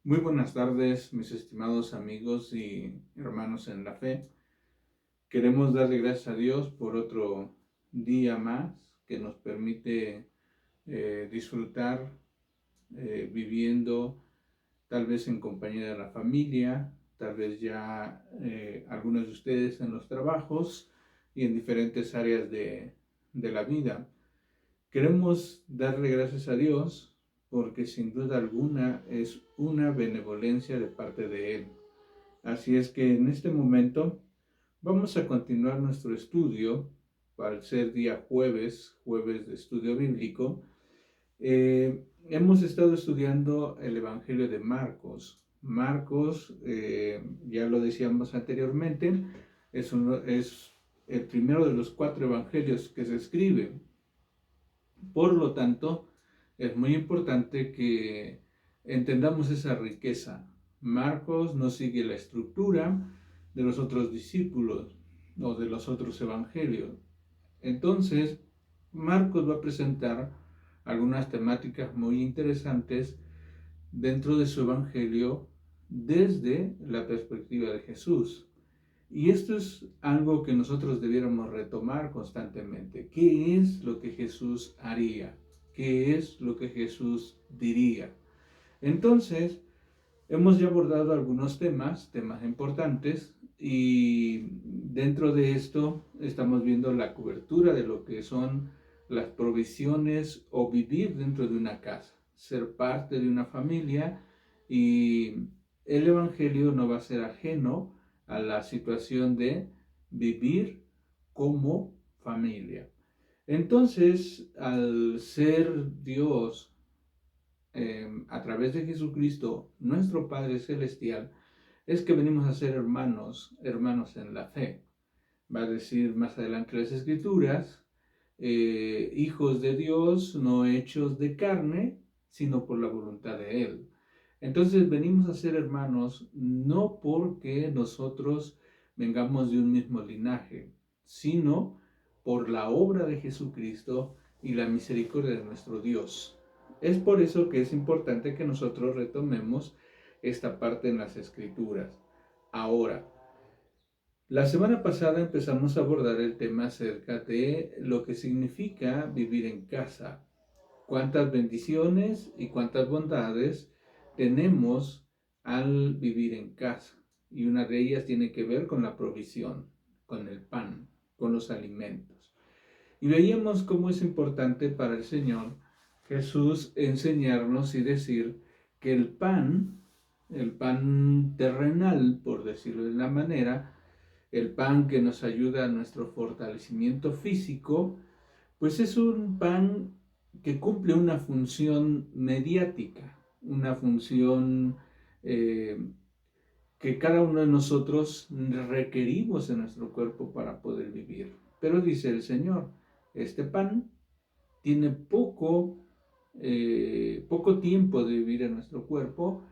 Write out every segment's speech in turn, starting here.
Muy buenas tardes, mis estimados amigos y hermanos en la fe. Queremos darle gracias a Dios por otro día más que nos permite disfrutar viviendo tal vez en compañía de la familia, tal vez ya algunos de ustedes en los trabajos y en diferentes áreas de la vida. Queremos darle gracias a Dios porque sin duda alguna es una benevolencia de parte de Él. Así es que en este momento vamos a continuar nuestro estudio para ser día jueves, jueves de estudio bíblico. Hemos estado estudiando el Evangelio de Marcos. Marcos, ya lo decíamos anteriormente, es el primero de los 4 evangelios que se escribe. Por lo tanto, es muy importante que entendamos esa riqueza. Marcos no sigue la estructura de los otros discípulos o de los otros evangelios. Entonces, Marcos va a presentar algunas temáticas muy interesantes dentro de su evangelio desde la perspectiva de Jesús. Y esto es algo que nosotros debiéramos retomar constantemente. ¿Qué es lo que Jesús haría? ¿Qué es lo que Jesús diría? Entonces, hemos ya abordado algunos temas importantes, y dentro de esto estamos viendo la cobertura de lo que son las provisiones o vivir dentro de una casa, ser parte de una familia, y el Evangelio no va a ser ajeno a la situación de vivir como familia. Entonces, al ser Dios a través de Jesucristo, nuestro Padre Celestial, es que venimos a ser hermanos en la fe. Va a decir más adelante las Escrituras, hijos de Dios, no hechos de carne, sino por la voluntad de Él. Entonces venimos a ser hermanos no porque nosotros vengamos de un mismo linaje, sino por la obra de Jesucristo y la misericordia de nuestro Dios. Es por eso que es importante que nosotros retomemos esta parte en las Escrituras. Ahora, la semana pasada empezamos a abordar el tema acerca de lo que significa vivir en casa, cuántas bendiciones y cuántas bondades tenemos al vivir en casa. Y una de ellas tiene que ver con la provisión, con el pan, con los alimentos. Y veíamos cómo es importante para el Señor Jesús enseñarnos y decir que el pan terrenal, por decirlo de una manera, el pan que nos ayuda a nuestro fortalecimiento físico, pues es un pan que cumple una función mediática, una función eh, que cada uno de nosotros requerimos en nuestro cuerpo para poder vivir. Pero dice el Señor, este pan tiene poco tiempo de vivir en nuestro cuerpo,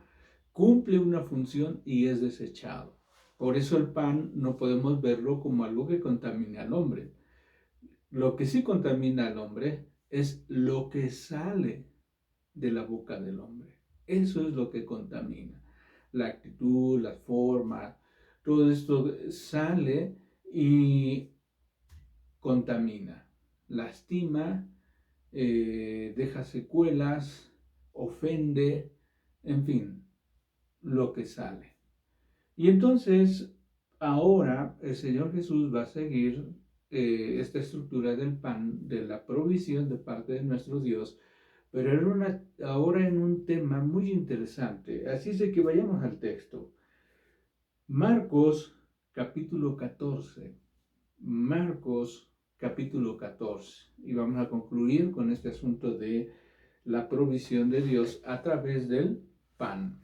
cumple una función y es desechado. Por eso el pan no podemos verlo como algo que contamine al hombre. Lo que sí contamina al hombre es lo que sale de la boca del hombre. Eso es lo que contamina. La actitud, las formas, todo esto sale y contamina, lastima, deja secuelas, ofende, en fin, lo que sale. Y entonces, ahora el Señor Jesús va a seguir esta estructura del pan, de la provisión de parte de nuestro Dios, pero ahora en un tema muy interesante. Así es de que vayamos al texto. Marcos capítulo 14. Marcos capítulo 14. Y vamos a concluir con este asunto de la provisión de Dios a través del pan.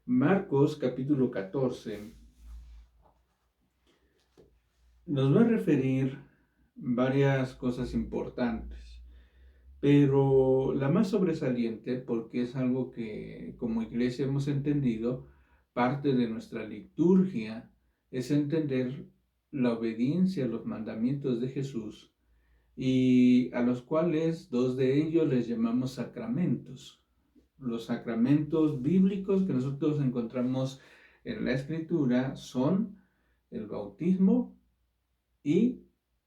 Marcos capítulo 14 nos va a referir varias cosas importantes, pero la más sobresaliente, porque es algo que como iglesia hemos entendido, parte de nuestra liturgia, es entender la obediencia a los mandamientos de Jesús y a los cuales dos de ellos les llamamos sacramentos. Los sacramentos bíblicos que nosotros encontramos en la Escritura son el bautismo y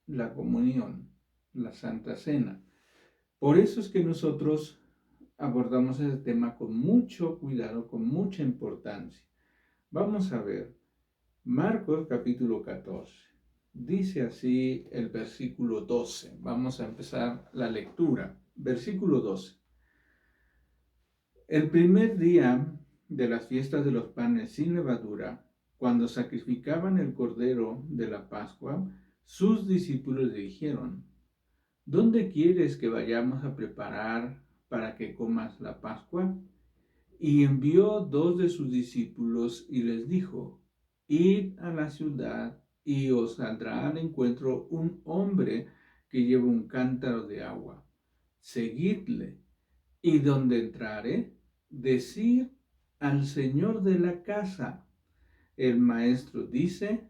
la comunión, la Santa Cena. Por eso es que nosotros abordamos ese tema con mucho cuidado, con mucha importancia. Vamos a ver Marcos capítulo 14. Dice así el versículo 12. Vamos a empezar la lectura. Versículo 12. El primer día de las fiestas de los panes sin levadura, cuando sacrificaban el cordero de la Pascua, sus discípulos le dijeron: ¿Dónde quieres que vayamos a preparar para que comas la Pascua? Y envió dos de sus discípulos y les dijo: Id a la ciudad y os saldrá al encuentro un hombre que lleva un cántaro de agua. Seguidle, y donde entrare, decid al señor de la casa: el maestro dice,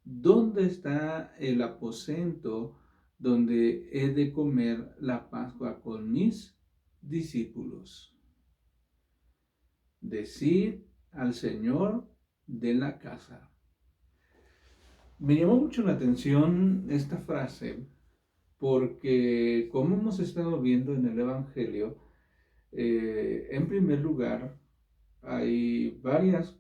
¿dónde está el aposento donde he de comer la Pascua con mis discípulos? Decid al señor de la casa. Me llamó mucho la atención esta frase porque, como hemos estado viendo en el Evangelio, en primer lugar hay varias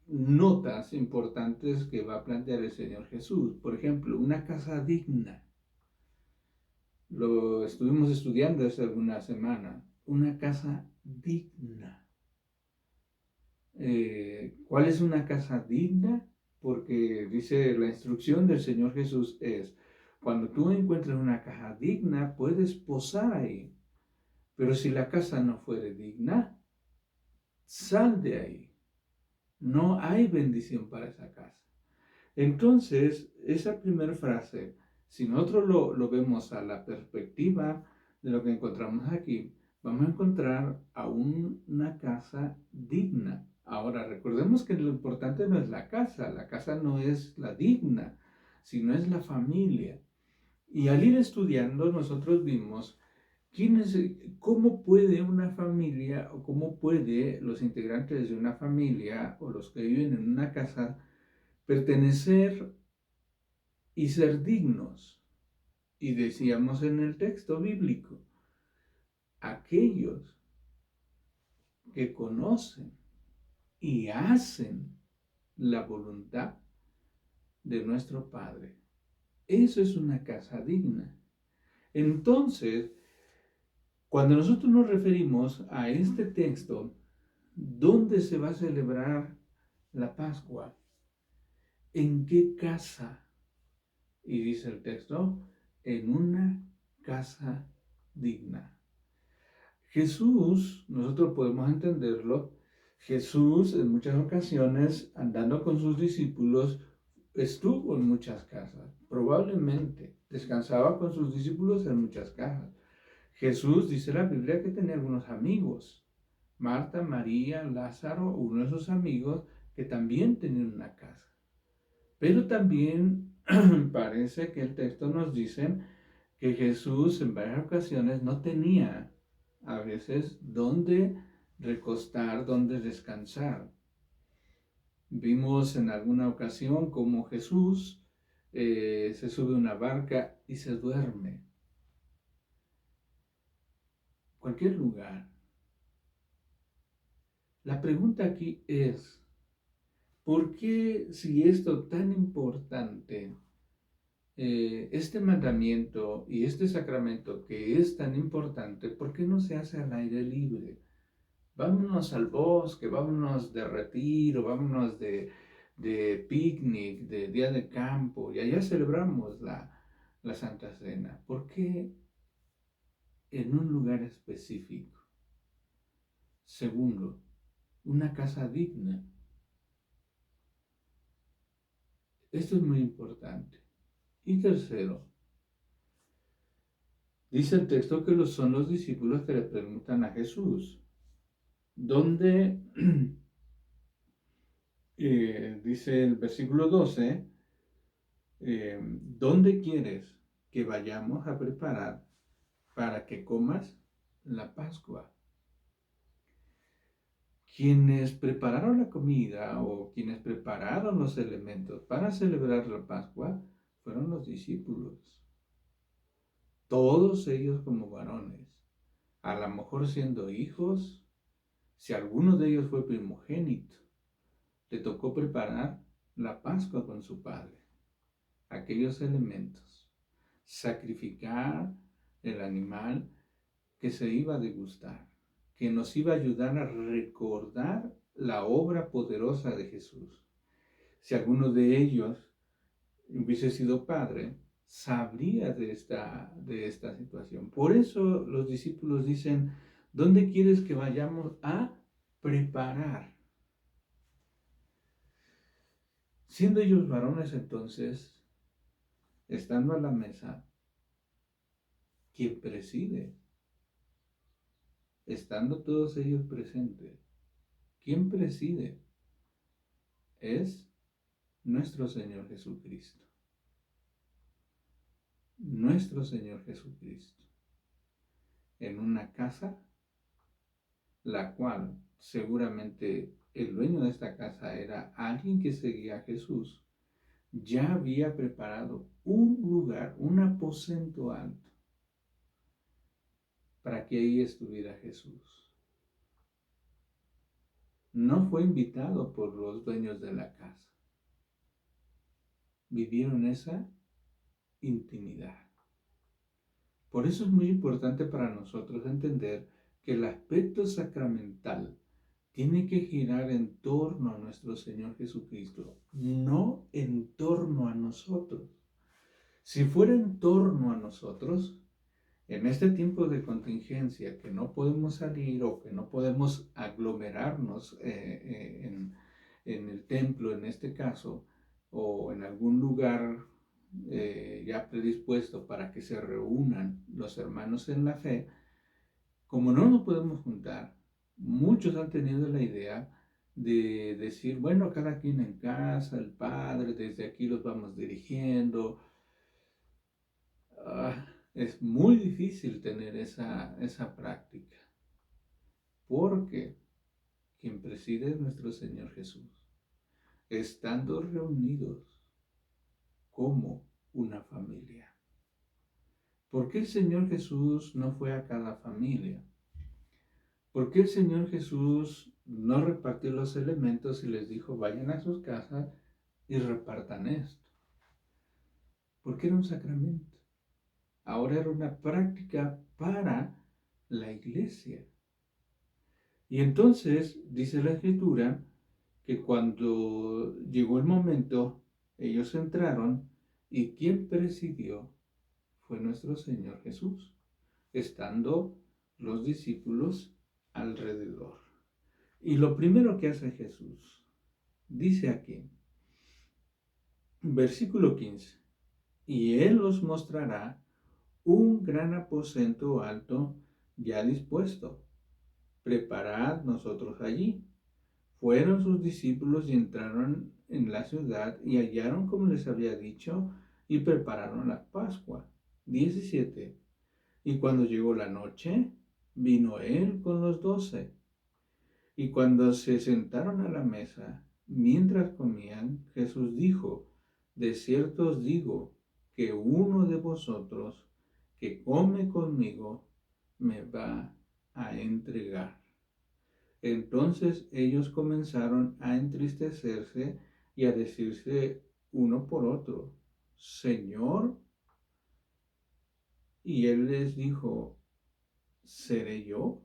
notas importantes que va a plantear el Señor Jesús. Por ejemplo, una casa digna. Lo estuvimos estudiando hace alguna semana. Una casa digna. ¿Cuál es una casa digna? Porque dice la instrucción del Señor Jesús es: cuando tú encuentres una casa digna, puedes posar ahí. Pero si la casa no fuere digna, sal de ahí. No hay bendición para esa casa. Entonces, esa primera frase, si nosotros lo vemos a la perspectiva de lo que encontramos aquí, vamos a encontrar a una casa digna. Ahora, recordemos que lo importante no es la casa no es la digna, sino es la familia. Y al ir estudiando, nosotros vimos cómo puede una familia o cómo puede los integrantes de una familia o los que viven en una casa pertenecer y ser dignos. Y decíamos en el texto bíblico, aquellos que conocen y hacen la voluntad de nuestro Padre. Eso es una casa digna. Entonces, cuando nosotros nos referimos a este texto, ¿dónde se va a celebrar la Pascua? ¿En qué casa? Y dice el texto, en una casa digna. Jesús, nosotros podemos entenderlo, Jesús en muchas ocasiones, andando con sus discípulos, estuvo en muchas casas, probablemente descansaba con sus discípulos en muchas casas. Jesús, dice la Biblia, que tenía algunos amigos, Marta, María, Lázaro, uno de sus amigos, que también tenían una casa. Pero también parece que el texto nos dice que Jesús en varias ocasiones no tenía a veces dónde recostar, dónde descansar. Vimos en alguna ocasión cómo Jesús se sube a una barca y se duerme. Cualquier lugar. La pregunta aquí es, ¿por qué, si esto tan importante, este mandamiento y este sacramento que es tan importante, por qué no se hace al aire libre? Vámonos al bosque, vámonos de retiro, vámonos de picnic, de día de campo, y allá celebramos la Santa Cena. ¿Por qué en un lugar específico? Segundo, una casa digna. Esto es muy importante. Y tercero, dice el texto que son los discípulos que le preguntan a Jesús, ¿dónde, dice el versículo 12, ¿dónde quieres que vayamos a preparar para que comas la Pascua. Quienes prepararon la comida o quienes prepararon los elementos para celebrar la Pascua fueron los discípulos. Todos ellos como varones, a lo mejor siendo hijos, si alguno de ellos fue primogénito, le tocó preparar la Pascua con su padre, aquellos elementos, sacrificar el animal que se iba a degustar, que nos iba a ayudar a recordar la obra poderosa de Jesús. Si alguno de ellos hubiese sido padre, sabría de esta situación. Por eso los discípulos dicen, ¿dónde quieres que vayamos a preparar? Siendo ellos varones entonces, estando a la mesa, ¿quién preside? Estando todos ellos presentes, ¿quién preside? Es nuestro Señor Jesucristo. Nuestro Señor Jesucristo. En una casa, la cual seguramente el dueño de esta casa era alguien que seguía a Jesús, ya había preparado un lugar, un aposento alto, para que ahí estuviera Jesús. No fue invitado por los dueños de la casa. Vivieron esa intimidad. Por eso es muy importante para nosotros entender que el aspecto sacramental tiene que girar en torno a nuestro Señor Jesucristo, no en torno a nosotros. Si fuera en torno a nosotros, en este tiempo de contingencia que no podemos salir o que no podemos aglomerarnos en el templo, en este caso, o en algún lugar ya predispuesto para que se reúnan los hermanos en la fe, como no nos podemos juntar, muchos han tenido la idea de decir, bueno, cada quien en casa, el Padre, desde aquí los vamos dirigiendo. Es muy difícil tener esa práctica, porque quien preside es nuestro Señor Jesús, estando reunidos como una familia. ¿Por qué el Señor Jesús no fue a cada familia? ¿Por qué el Señor Jesús no repartió los elementos y les dijo, vayan a sus casas y repartan esto? Porque era un sacramento. Ahora era una práctica para la iglesia. Y entonces dice la Escritura que cuando llegó el momento, ellos entraron y quien presidió fue nuestro Señor Jesús, estando los discípulos alrededor. Y lo primero que hace Jesús, dice aquí, versículo 15, y Él os mostrará un gran aposento alto ya dispuesto. Preparad nosotros allí. Fueron sus discípulos y entraron en la ciudad y hallaron como les había dicho y prepararon la Pascua. 17. Y cuando llegó la noche, vino él con los 12. Y cuando se sentaron a la mesa, mientras comían, Jesús dijo, de cierto os digo que uno de vosotros que come conmigo me va a entregar. Entonces ellos comenzaron a entristecerse y a decirse uno por otro, Señor. Y él les dijo, ¿seré yo?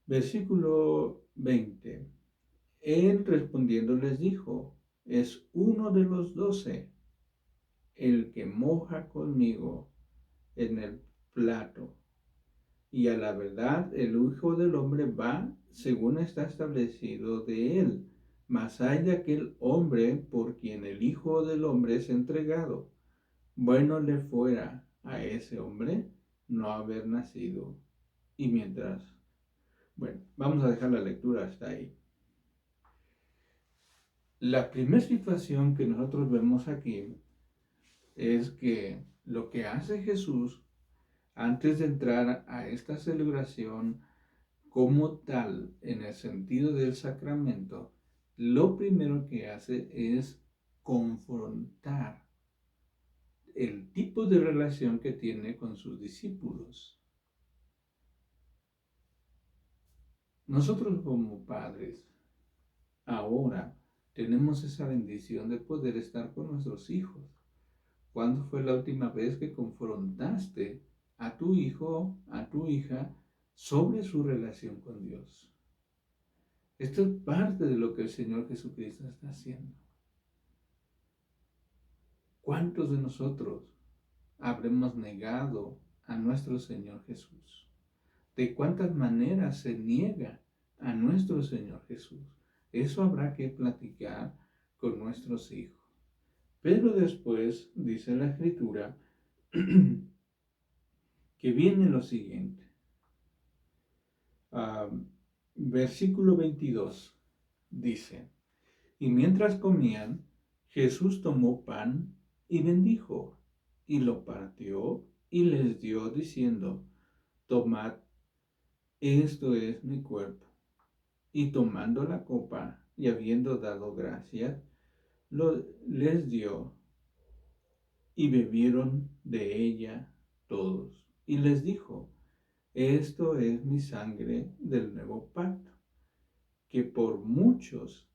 Versículo 20. Él respondiendo les dijo, es uno de los 12, el que moja conmigo en el plato. Y a la verdad el Hijo del Hombre va según está establecido de él. Mas hay de aquel hombre por quien el Hijo del Hombre es entregado. Bueno le fuera a ese hombre no haber nacido. Y mientras, bueno, vamos a dejar la lectura hasta ahí. La primera situación que nosotros vemos aquí es que lo que hace Jesús antes de entrar a esta celebración como tal, en el sentido del sacramento, lo primero que hace es confrontar el tipo de relación que tiene con sus discípulos. Nosotros como padres ahora tenemos esa bendición de poder estar con nuestros hijos. ¿Cuándo fue la última vez que confrontaste a tu hijo, a tu hija, sobre su relación con Dios? Esto es parte de lo que el Señor Jesucristo está haciendo. ¿Cuántos de nosotros habremos negado a nuestro Señor Jesús? ¿De cuántas maneras se niega a nuestro Señor Jesús? Eso habrá que platicar con nuestros hijos. Pero después dice la Escritura que viene lo siguiente. Versículo 22 dice: y mientras comían, Jesús tomó pan y bendijo, y lo partió y les dio, diciendo: tomad, esto es mi cuerpo. Y tomando la copa y habiendo dado gracias, les dio, y bebieron de ella todos. Y les dijo: esto es mi sangre del nuevo pacto, que por muchos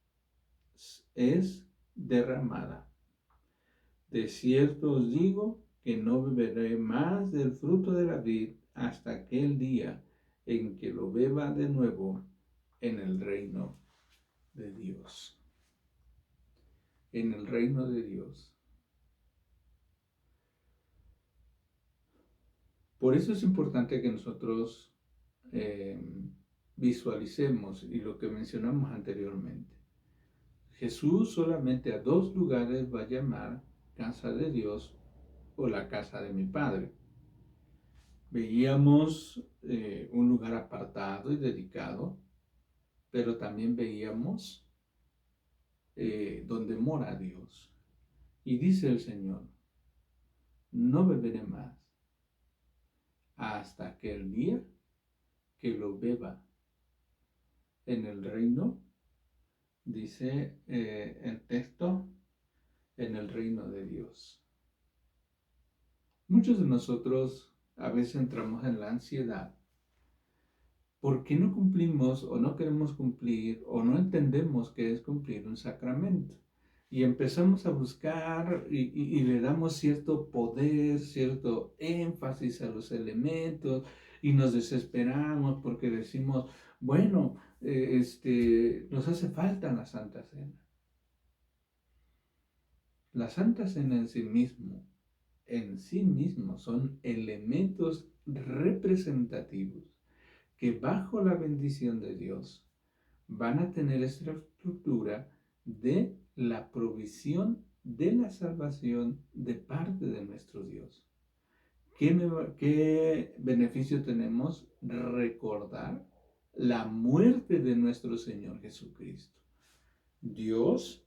es derramada. De cierto os digo que no beberé más del fruto de la vid hasta aquel día en que lo beba de nuevo en el reino de Dios. En el reino de Dios. Por eso es importante que nosotros visualicemos, y lo que mencionamos anteriormente, Jesús solamente a dos lugares va a llamar casa de Dios o la casa de mi Padre. Veíamos un lugar apartado y dedicado, pero también veíamos donde mora Dios. Y dice el Señor: no beberé más hasta aquel día que lo beba en el reino, dice el texto, en el reino de Dios. Muchos de nosotros a veces entramos en la ansiedad porque no cumplimos o no queremos cumplir o no entendemos qué es cumplir un sacramento. Y empezamos a buscar y le damos cierto poder, cierto énfasis a los elementos y nos desesperamos porque decimos: bueno, nos hace falta la Santa Cena. La Santa Cena en sí mismo son elementos representativos que bajo la bendición de Dios van a tener esta estructura de la provisión de la salvación de parte de nuestro Dios. ¿Qué beneficio tenemos? Recordar la muerte de nuestro Señor Jesucristo. Dios,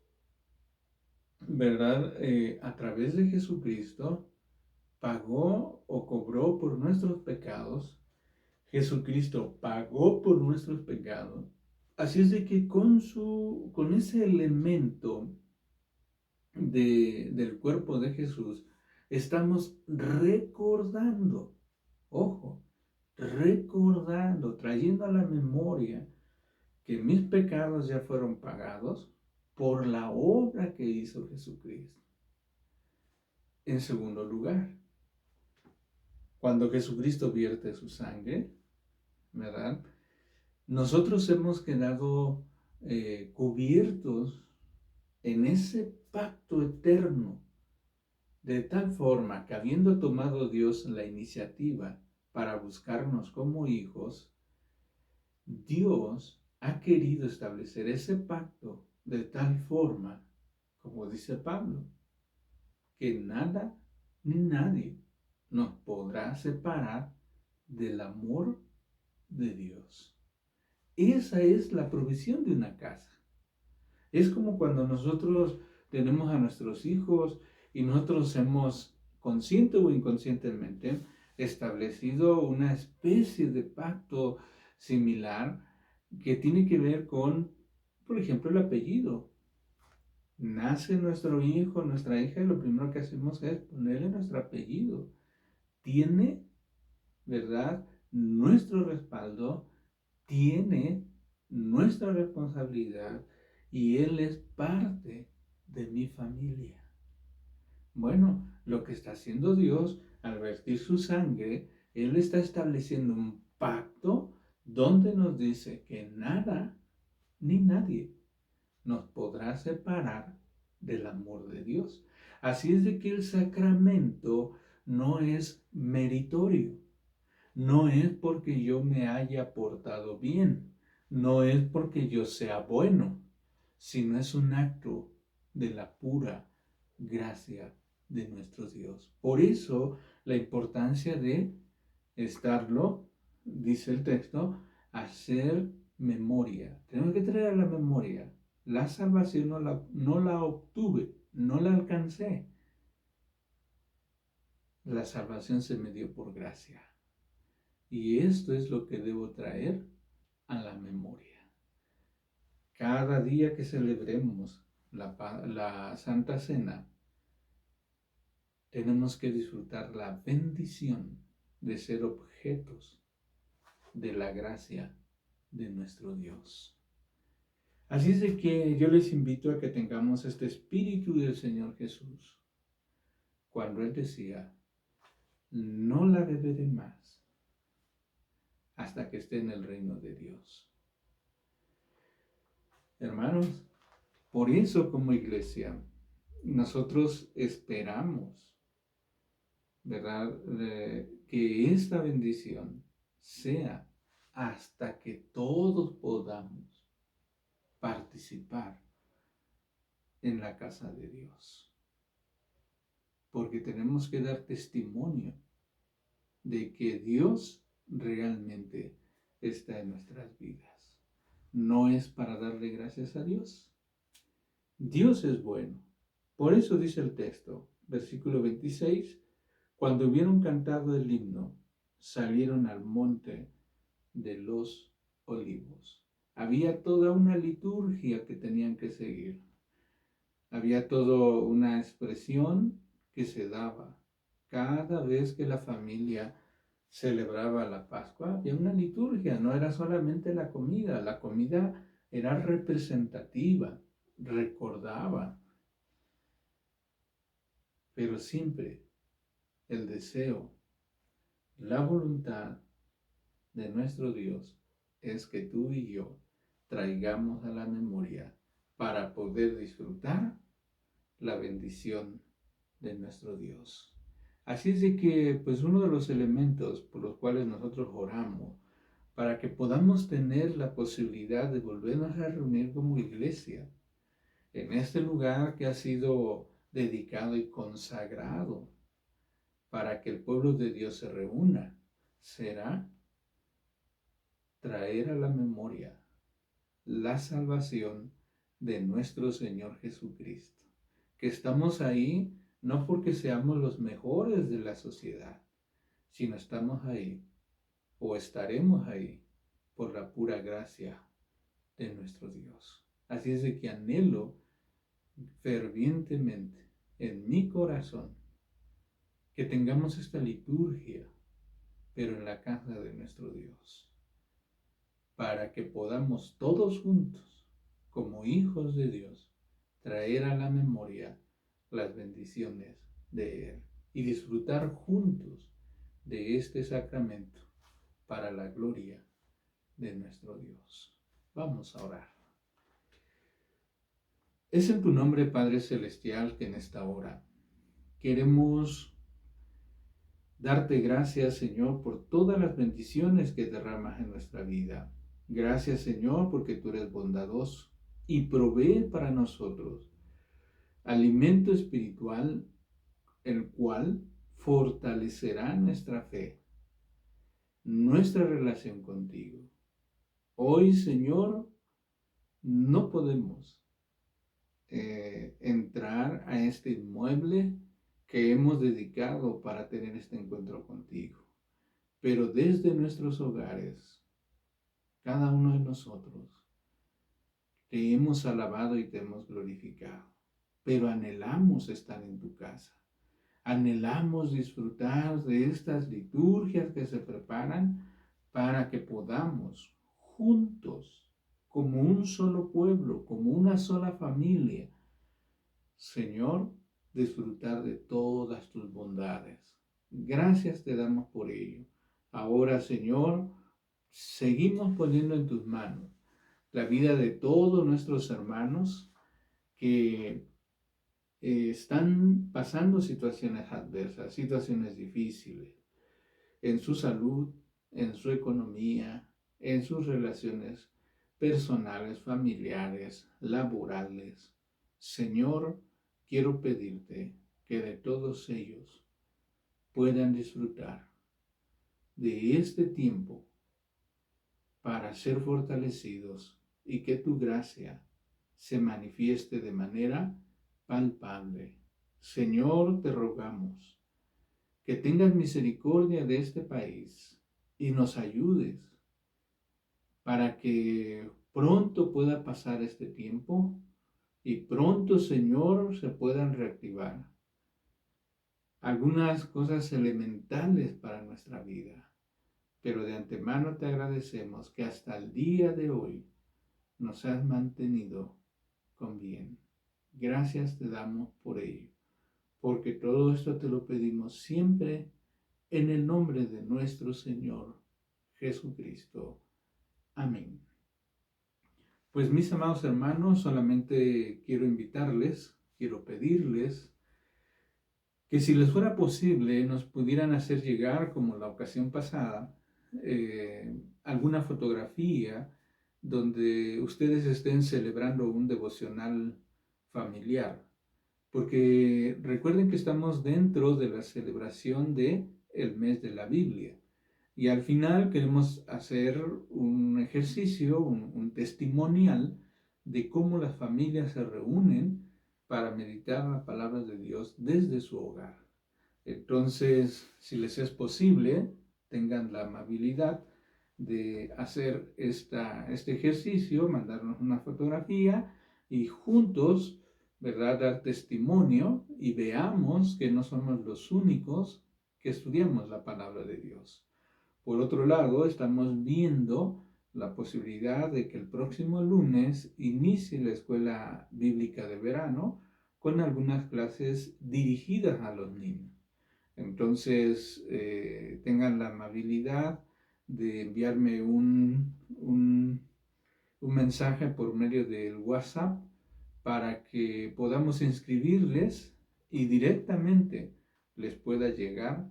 ¿verdad? A través de Jesucristo pagó o cobró por nuestros pecados. Jesucristo pagó por nuestros pecados. Así es de que con ese elemento del cuerpo de Jesús, estamos recordando, ojo, recordando, trayendo a la memoria que mis pecados ya fueron pagados por la obra que hizo Jesucristo. En segundo lugar, cuando Jesucristo vierte su sangre, ¿verdad? Nosotros hemos quedado cubiertos en ese pacto eterno, de tal forma que habiendo tomado Dios la iniciativa para buscarnos como hijos, Dios ha querido establecer ese pacto de tal forma, como dice Pablo, que nada ni nadie nos podrá separar del amor de Dios. Esa es la provisión de una casa. Es como cuando nosotros tenemos a nuestros hijos Y nosotros hemos, consciente o inconscientemente, establecido una especie de pacto similar que tiene que ver con, por ejemplo, el apellido. Nace nuestro hijo, nuestra hija, y lo primero que hacemos es ponerle nuestro apellido. Tiene, ¿verdad?, nuestro respaldo, tiene nuestra responsabilidad y él es parte de mi familia. Bueno, lo que está haciendo Dios al vertir su sangre, Él está estableciendo un pacto donde nos dice que nada ni nadie nos podrá separar del amor de Dios. Así es de que el sacramento no es meritorio, no es porque yo me haya portado bien, no es porque yo sea bueno, sino es un acto de la pura gracia de nuestro Dios. Por eso la importancia de estarlo, dice el texto, hacer memoria. Tenemos que traer a la memoria. La salvación no la obtuve, no la alcancé. La salvación se me dio por gracia. Y esto es lo que debo traer a la memoria. Cada día que celebremos la Santa Cena, tenemos que disfrutar la bendición de ser objetos de la gracia de nuestro Dios. Así es de que yo les invito a que tengamos este espíritu del Señor Jesús, cuando Él decía, no la beberé más hasta que esté en el reino de Dios. Hermanos, por eso como iglesia, nosotros esperamos, ¿verdad?, que esta bendición sea hasta que todos podamos participar en la casa de Dios. Porque tenemos que dar testimonio de que Dios realmente está en nuestras vidas. No es para darle gracias a Dios. Dios es bueno. Por eso dice el texto, versículo 26, cuando hubieron cantado el himno, salieron al monte de los olivos. Había toda una liturgia que tenían que seguir. Había toda una expresión que se daba. Cada vez que la familia celebraba la Pascua, había una liturgia, no era solamente la comida era representativa, recordaba, pero siempre el deseo, la voluntad de nuestro Dios es que tú y yo traigamos a la memoria para poder disfrutar la bendición de nuestro Dios. Así es de que, pues uno de los elementos por los cuales nosotros oramos, para que podamos tener la posibilidad de volvernos a reunir como iglesia, en este lugar que ha sido dedicado y consagrado para que el pueblo de Dios se reúna, será traer a la memoria la salvación de nuestro Señor Jesucristo. Que estamos ahí no porque seamos los mejores de la sociedad, sino estamos ahí o estaremos ahí por la pura gracia de nuestro Dios. Así es de que anhelo fervientemente en mi corazón que tengamos esta liturgia, pero en la casa de nuestro Dios, para que podamos todos juntos, como hijos de Dios, traer a la memoria las bendiciones de Él y disfrutar juntos de este sacramento para la gloria de nuestro Dios. Vamos a orar. Es en tu nombre, Padre Celestial, que en esta hora queremos darte gracias, Señor, por todas las bendiciones que derramas en nuestra vida. Gracias, Señor, porque tú eres bondadoso y provee para nosotros alimento espiritual, el cual fortalecerá nuestra fe, nuestra relación contigo. Hoy, Señor, no podemos entrar a este inmueble que hemos dedicado para tener este encuentro contigo. Pero desde nuestros hogares, cada uno de nosotros, te hemos alabado y te hemos glorificado. Pero anhelamos estar en tu casa. Anhelamos disfrutar de estas liturgias que se preparan para que podamos juntos, como un solo pueblo, como una sola familia, Señor, disfrutar de todas tus bondades. Gracias te damos por ello. Ahora, Señor, seguimos poniendo en tus manos la vida de todos nuestros hermanos que están pasando situaciones adversas, situaciones difíciles, en su salud, en su economía, en sus relaciones personales, familiares, laborales. Señor, quiero pedirte que de todos ellos puedan disfrutar de este tiempo para ser fortalecidos y que tu gracia se manifieste de manera palpable. Señor, te rogamos que tengas misericordia de este país y nos ayudes para que pronto pueda pasar este tiempo y pronto, Señor, se puedan reactivar algunas cosas elementales para nuestra vida. Pero de antemano te agradecemos que hasta el día de hoy nos has mantenido con bien. Gracias te damos por ello, porque todo esto te lo pedimos siempre en el nombre de nuestro Señor Jesucristo. Amén. Pues mis amados hermanos, solamente quiero invitarles, quiero pedirles que si les fuera posible nos pudieran hacer llegar, como la ocasión pasada, alguna fotografía donde ustedes estén celebrando un devocional familiar. Porque recuerden que estamos dentro de la celebración de el mes de la Biblia. Y al final queremos hacer un ejercicio, un testimonial de cómo las familias se reúnen para meditar la palabra de Dios desde su hogar. Entonces, si les es posible, tengan la amabilidad de hacer este ejercicio, mandarnos una fotografía y juntos, ¿verdad?, dar testimonio y veamos que no somos los únicos que estudiamos la palabra de Dios. Por otro lado, estamos viendo la posibilidad de que el próximo lunes inicie la escuela bíblica de verano con algunas clases dirigidas a los niños. Entonces, tengan la amabilidad de enviarme un mensaje por medio del WhatsApp para que podamos inscribirles y directamente les pueda llegar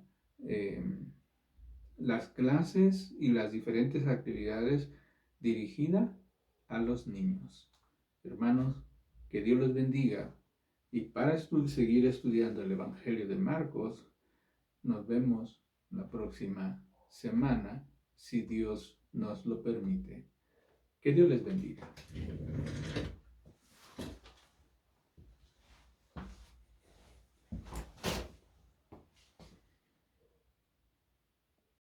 las clases y las diferentes actividades dirigidas a los niños. Hermanos, que Dios los bendiga y para seguir estudiando el Evangelio de Marcos, nos vemos la próxima semana, si Dios nos lo permite. Que Dios les bendiga.